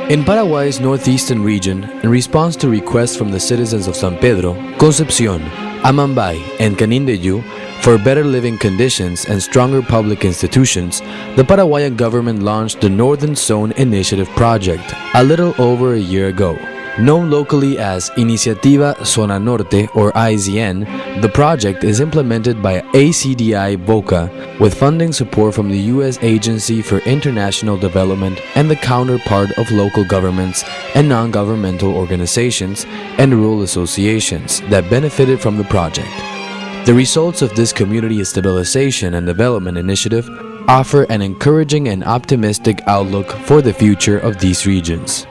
In Paraguay's northeastern region, in response to requests from the citizens of San Pedro, Concepción, Amambay, and Canindeyú for better living conditions and stronger public institutions, the Paraguayan government launched the Northern Zone Initiative project a little over a year ago. Known locally as Iniciativa, Zona, Norte, or IZN, the project is implemented by ACDI VOCA with funding support from the U.S. Agency for International Development and the counterpart of local governments and non-governmental organizations and rural associations that benefited from the project. The results of this community stabilization and development initiative offer an encouraging and optimistic outlook for the future of these regions.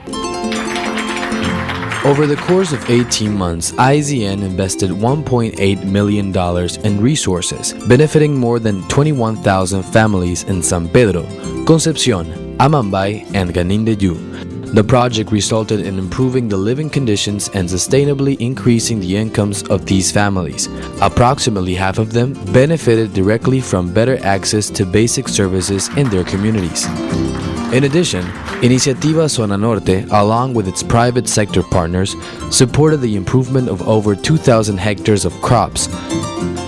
Over the course of 18 months, IZN invested $1.8 million in resources, benefiting more than 21,000 families in San Pedro, Concepción, Amambay, and Canindeyú. The project resulted in improving the living conditions and sustainably increasing the incomes of these families. Approximately half of them benefited directly from better access to basic services in their communities. In addition, Iniciativa Zona Norte, along with its private sector partners, supported the improvement of over 2,000 hectares of crops,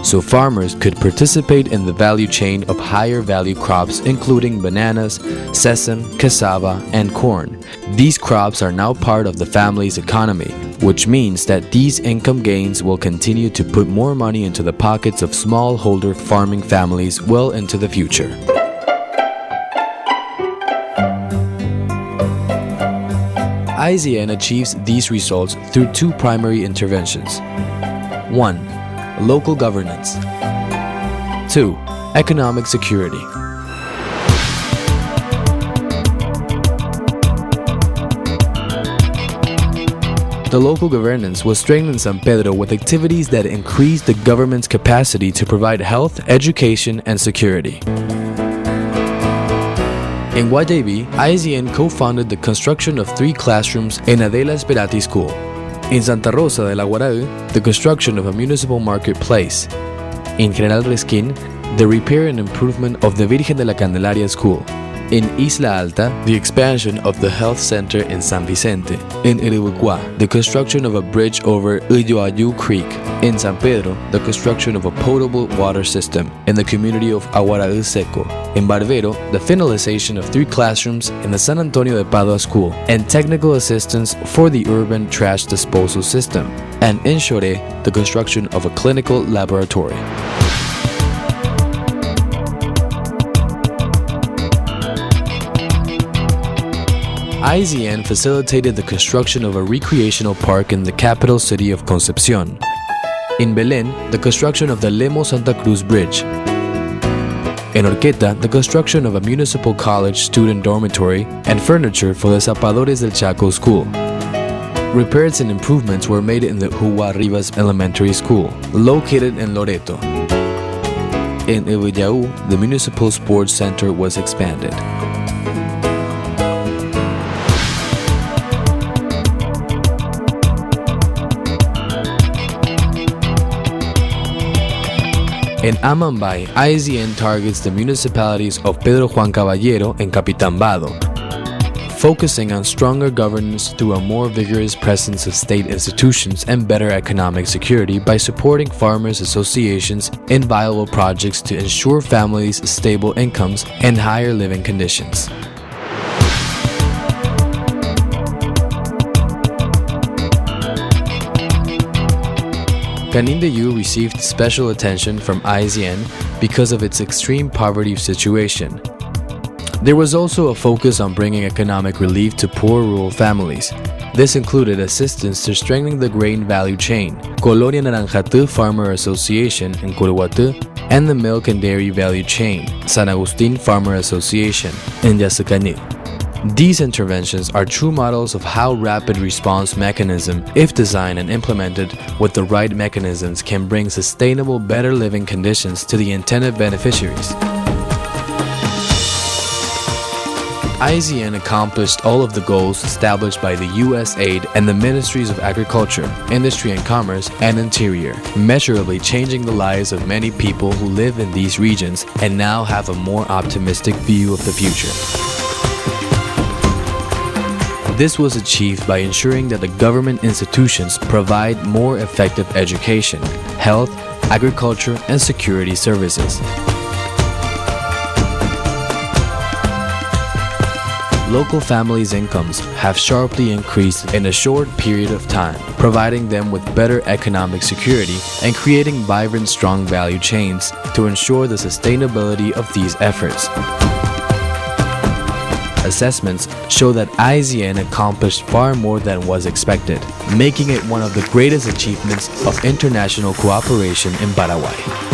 so farmers could participate in the value chain of higher value crops including bananas, sesame, cassava, and corn. These crops are now part of the family's economy, which means that these income gains will continue to put more money into the pockets of smallholder farming families well into the future. IZN achieves these results through two primary interventions. 1. Local governance. 2. Economic security. The local governance was strengthened in San Pedro with activities that increased the government's capacity to provide health, education, and security. In Guayabi, IZN co-founded the construction of 3 classrooms in Adela Esperati School. In Santa Rosa de la Guaraú, the construction of a municipal marketplace. In General Resquín, the repair and improvement of the Virgen de la Candelaria School. In Isla Alta, the expansion of the health center in San Vicente. In Iribuquá, the construction of a bridge over Uyoayu Creek. In San Pedro, the construction of a potable water system in the community of Aguaraú Seco. In Barbero, the finalization of 3 classrooms in the San Antonio de Padua School and technical assistance for the urban trash disposal system. And in Choré, the construction of a clinical laboratory. IZN facilitated the construction of a recreational park in the capital city of Concepción. In Belén, the construction of the Lemo Santa Cruz Bridge. In Orqueta, the construction of a municipal college student dormitory and furniture for the Zapadores del Chaco School. Repairs and improvements were made in the Juan Rivas Elementary School, located in Loreto. In Ibillau, the municipal sports center was expanded. In Amambay, IZN targets the municipalities of Pedro Juan Caballero and Capitán Vado, focusing on stronger governance through a more vigorous presence of state institutions and better economic security by supporting farmers' associations in viable projects to ensure families stable incomes and higher living conditions. Canindeyú received special attention from IZN because of its extreme poverty situation. There was also a focus on bringing economic relief to poor rural families. This included assistance to strengthening the grain value chain, Colonia Naranjatú Farmer Association in Curuguatú, and the milk and dairy value chain, San Agustín Farmer Association in Yasacaní. These interventions are true models of how rapid response mechanism, if designed and implemented with the right mechanisms, can bring sustainable, better living conditions to the intended beneficiaries. IZN accomplished all of the goals established by the USAID and the Ministries of Agriculture, Industry and Commerce, and Interior, measurably changing the lives of many people who live in these regions and now have a more optimistic view of the future. This was achieved by ensuring that the government institutions provide more effective education, health, agriculture, and security services. Local families' incomes have sharply increased in a short period of time, providing them with better economic security and creating vibrant, strong value chains to ensure the sustainability of these efforts. Assessments show that IZN accomplished far more than was expected, making it one of the greatest achievements of international cooperation in Paraguay.